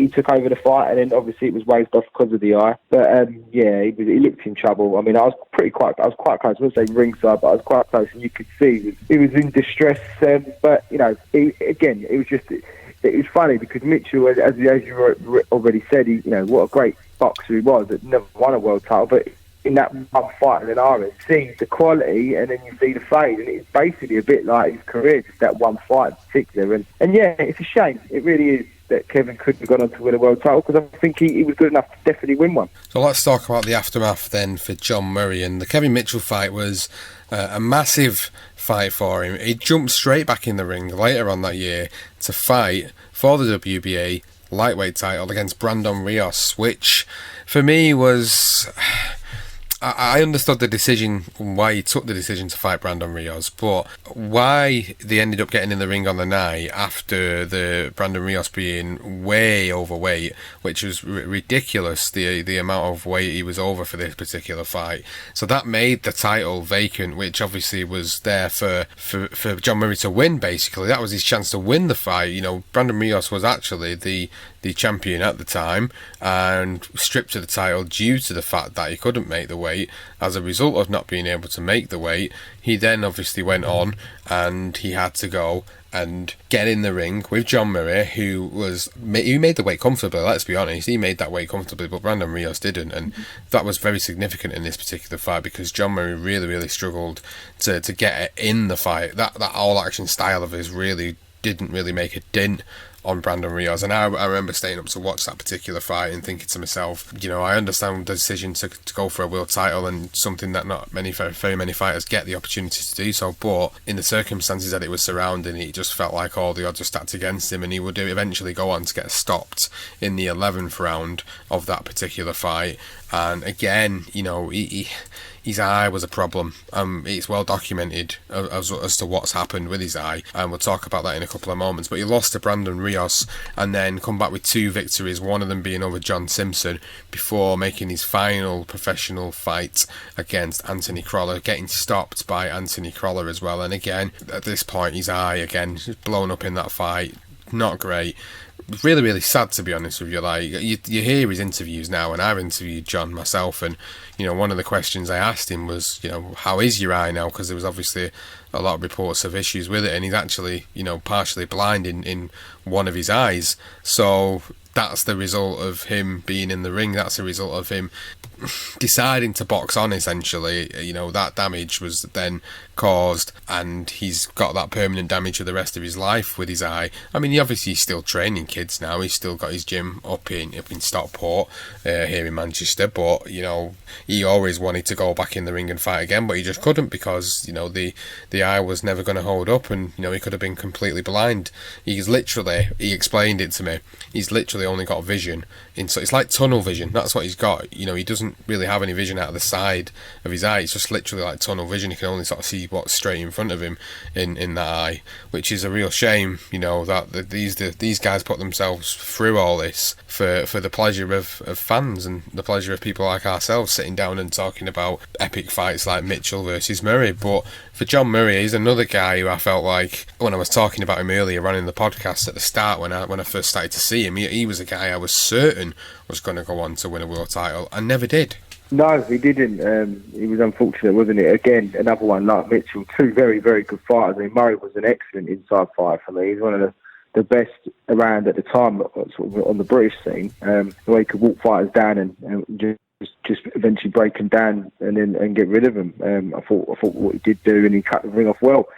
took over the fight, and then obviously it was waved off because of the eye. But he looked in trouble. I mean, I was quite close. I wouldn't say ringside, but I was quite close, and you could see he was in distress. But it was funny because Mitchell, as you already said, what a great boxer he was that never won a world title, but in that one fight in Linares, see the quality and then you see the fade, and it's basically a bit like his career, just that one fight in particular. And yeah, it's a shame. It really is that Kevin couldn't have gone on to win a world title, because I think he was good enough to definitely win one. So let's talk about the aftermath then for John Murray. And the Kevin Mitchell fight was a massive fight for him. He jumped straight back in the ring later on that year to fight for the WBA lightweight title against Brandon Rios, which for me was... I understood the decision, why he took the decision to fight Brandon Rios, but why they ended up getting in the ring on the night after the Brandon Rios being way overweight, which was ridiculous, the amount of weight he was over for this particular fight. So that made the title vacant, which obviously was there for John Murray to win, basically. That was his chance to win the fight. Brandon Rios was actually the champion at the time and stripped of the title due to the fact that he couldn't make the weight. As a result of not being able to make the weight, he then obviously went on and he had to go and get in the ring with John Murray, who made the weight comfortably. Let's be honest, he made that weight comfortably, but Brandon Rios didn't, and that was very significant in this particular fight because John Murray really, really struggled to get in the fight. That all action style of his really didn't really make a dent on Brandon Rios, and I remember staying up to watch that particular fight and thinking to myself, I understand the decision to go for a world title and something that not very many fighters get the opportunity to do so, but in the circumstances that it was surrounding, it just felt like all the odds were stacked against him, and he would eventually go on to get stopped in the 11th round of that particular fight. And again, his eye was a problem. It's well documented as to what's happened with his eye, and we'll talk about that in a couple of moments. But he lost to Brandon Rios and then come back with 2 victories, one of them being over John Simpson, before making his final professional fight against Anthony Crolla, getting stopped by Anthony Crolla as well. And again, at this point, his eye again blown up in that fight. Not great. Really, really sad, to be honest with you. Like, you hear his interviews now, and I've interviewed John myself, and one of the questions I asked him was, how is your eye now? Because there was obviously a lot of reports have issues with it, and he's actually, partially blind in one of his eyes. So that's the result of him being in the ring. That's the result of him deciding to box on, essentially. That damage was then caused, and he's got that permanent damage for the rest of his life with his eye. I mean, he's still training kids now. He's still got his gym up in Stockport here in Manchester, but he always wanted to go back in the ring and fight again, but he just couldn't, because the eye was never going to hold up, and he could have been completely blind. He explained it to me, he's literally only got vision so it's like tunnel vision. That's what he's got. He doesn't really have any vision out of the side of his eye. It's just literally like tunnel vision. He can only sort of see what's straight in front of him in that eye, which is a real shame. That these guys put themselves through all this for the pleasure of fans and the pleasure of people like ourselves sitting down and talking about epic fights like Mitchell versus Murray. But for John Murray, he's another guy who I felt like, when I was talking about him earlier, running the podcast at the start, when I first started to see him, he was a guy I was certain was going to go on to win a world title, and never did. No, he didn't. He was unfortunate, wasn't it? Again, another one like Mitchell. Two very, very good fighters. I mean, Murray was an excellent inside fighter for me. He's one of the best around at the time, sort of on the British scene. The way he could walk fighters down and just eventually break them down and get rid of them. I thought what he did do, and he cut the ring off well.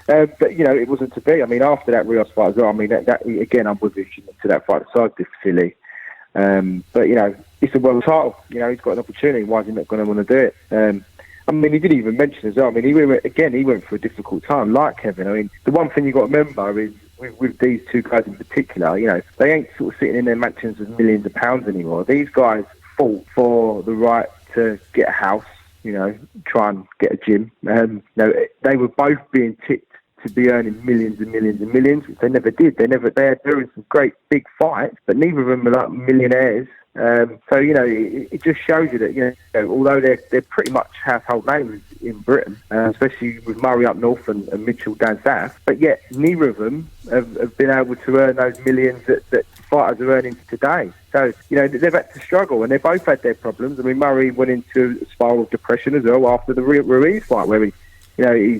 But it wasn't to be. I mean, after that Rios fight as well, I mean, that again, I'm with you to that fight. The side's silly. But it's a world title. He's got an opportunity. Why is he not going to want to do it? I mean, he didn't even mention as well. I mean, he went through a difficult time, like Kevin. I mean, the one thing you got to remember is with these two guys in particular, they ain't sort of sitting in their mansions with millions of pounds anymore. These guys fought for the right to get a house, try and get a gym. They were both being tipped to be earning millions and millions and millions, which they never did. They had doing some great big fights, but neither of them were like millionaires. So it just shows you that although they're pretty much household names in Britain, especially with Murray up north and Mitchell down south, but yet neither of them have been able to earn those millions that fighters are earning today. So they've had to struggle, and they both had their problems. I mean, Murray went into a spiral of depression as well after the Ruiz fight, where his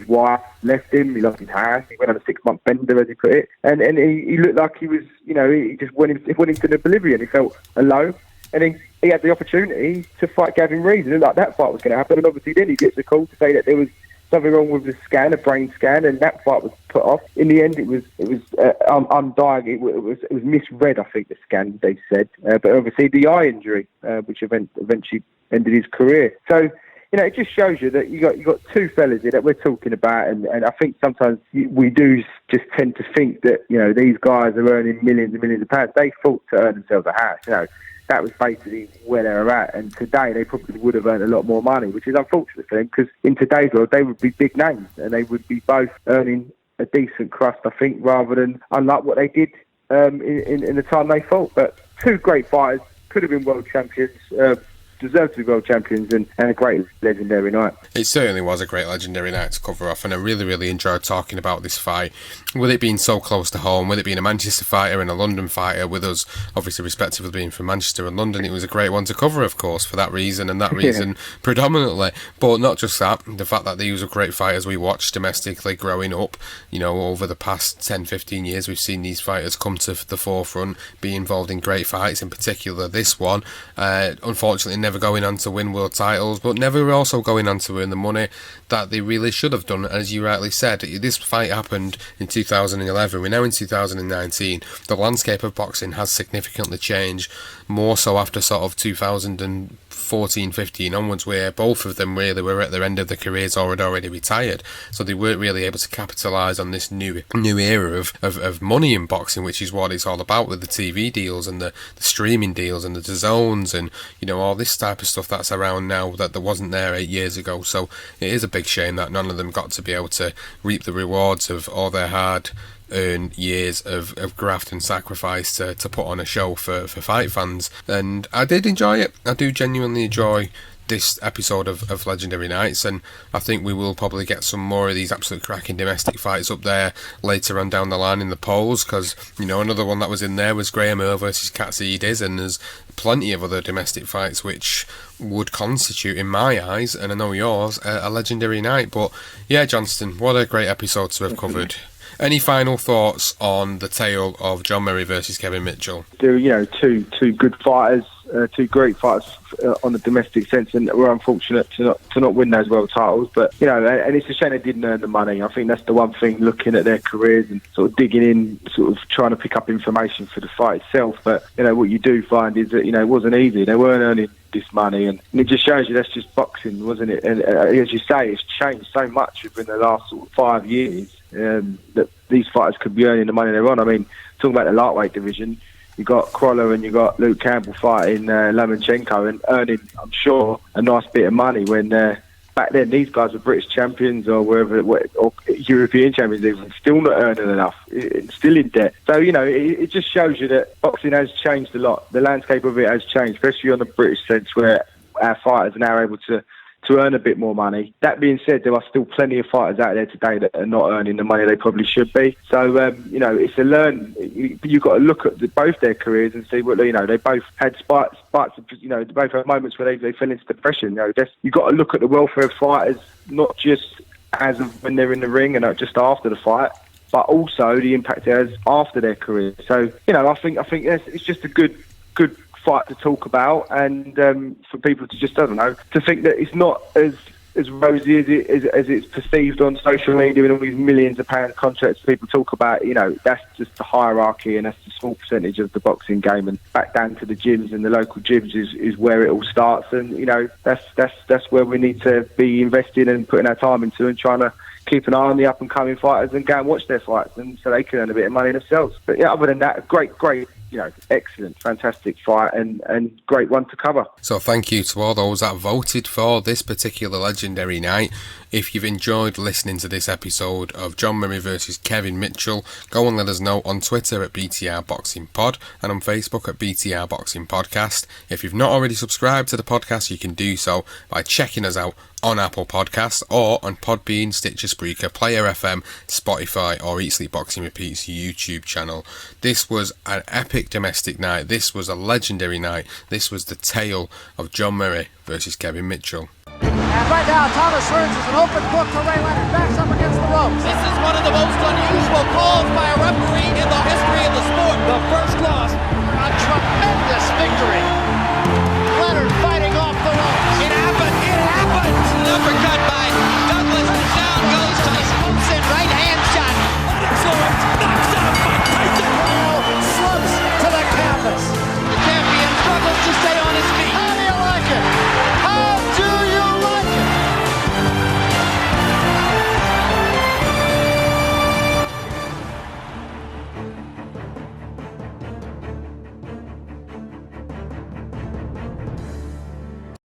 wife left him, he lost his house, he went on a 6-month bender, as he put it, and he looked like he was, he just went into oblivion. He felt alone, and then he had the opportunity to fight Gavin Rees, and it looked like that fight was going to happen, and obviously then he gets a call to say that there was something wrong with the scan, a brain scan, and that fight was put off. In the end, it was undying. It was misread, I think, the scan, they said, but obviously the eye injury, which eventually ended his career. So, it just shows you that you got two fellas here that we're talking about, and I think sometimes we do just tend to think that these guys are earning millions and millions of pounds. They fought to earn themselves a house. That was basically where they were at, and today they probably would have earned a lot more money, which is unfortunate for them, because in today's world they would be big names and they would be both earning a decent crust, I think, rather than unlike what they did in the time they fought. But two great fighters, could have been world champions. Deserved to be world champions, and a great legendary night. It certainly was a great legendary night to cover off, and I really, really enjoyed talking about this fight, with it being so close to home, with it being a Manchester fighter and a London fighter, with us obviously respectively being from Manchester and London. It was a great one to cover, of course, for that reason, and that reason predominantly. But not just that, the fact that these were great fighters we watched domestically growing up. Over the past 10-15 years, we've seen these fighters come to the forefront, be involved in great fights, in particular this one. Unfortunately, never going on to win world titles, but never also going on to earn the money that they really should have done. As you rightly said, this fight happened in 2011. We're now in 2019. The landscape of boxing has significantly changed, more so after sort of 2014-15 onwards, where both of them really were at their end of their careers or had already retired, so they weren't really able to capitalise on this new era of money in boxing, which is what it's all about, with the TV deals and the streaming deals and the zones and all this type of stuff that's around now that there wasn't there 8 years ago. So it is a big shame that none of them got to be able to reap the rewards of all their hard earned years of graft and sacrifice to put on a show for fight fans. And I did enjoy it. I do genuinely enjoy this episode of Legendary Nights, and I think we will probably get some more of these absolute cracking domestic fights up there later on down the line in the polls, because, you know, another one that was in there was Graham Earl versus Katsidis, and there's plenty of other domestic fights which would constitute, in my eyes, and I know yours, a legendary night. But yeah, Johnston, what a great episode to have covered. Any final thoughts on the tale of John Murray versus Kevin Mitchell? They're, you know, two good fighters, two great fighters on the domestic sense, and we're unfortunate to not win those world titles. But, you know, and it's a shame they didn't earn the money. I think that's the one thing, looking at their careers and sort of digging in, sort of trying to pick up information for the fight itself. But, you know, what you do find is that, you know, it wasn't easy. They weren't earning this money, and it just shows you that's just boxing, wasn't it? And as you say, it's changed so much within the last sort of 5 years, that these fighters could be earning the money they're on. I mean, talking about the lightweight division, you got Crolla and you got Luke Campbell fighting Lomachenko and earning, I'm sure, a nice bit of money, when back then these guys were British champions or wherever, or European champions, even still not earning enough, still in debt. So, you know, it just shows you that boxing has changed a lot. The landscape of it has changed, especially on the British sense, where our fighters are now able to earn a bit more money. That being said, there are still plenty of fighters out there today that are not earning the money they probably should be. So, you know, it's a learn. You've got to look at both their careers and see what, you know, they both had spikes, you know, they both had moments where they fell into depression. You know, you've got to look at the welfare of fighters, not just as of when they're in the ring and not just after the fight, but also the impact it has after their career. So, you know, I think it's just a good fight to talk about, and for people to just, I don't know, to think that it's not as rosy as it's perceived on social media and all these millions of pound contracts people talk about. You know, that's just the hierarchy, and that's the small percentage of the boxing game, and back down to the gyms and the local gyms is where it all starts. And, you know, that's where we need to be investing and putting our time into, and trying to keep an eye on the up and coming fighters and go and watch their fights, and so they can earn a bit of money themselves. But yeah, other than that, great, you know, excellent, fantastic fight, and great one to cover. So thank you to all those that voted for this particular legendary night. If you've enjoyed listening to this episode of John Murray versus Kevin Mitchell, go and let us know on Twitter at BTR Boxing Pod and on Facebook at BTR Boxing Podcast. If you've not already subscribed to the podcast, you can do so by checking us out on Apple Podcasts or on Podbean, Stitcher, Spreaker, Player FM, Spotify, or Eat Sleep Boxing Repeats YouTube channel. This was an epic domestic night. This was a legendary night. This was the tale of John Murray versus Kevin Mitchell. And right now, Thomas Hearns is an open book for Ray Leonard. Backs up against the ropes. This is one of the most unusual calls by a referee in the history of the sport. The first loss. A tremendous victory.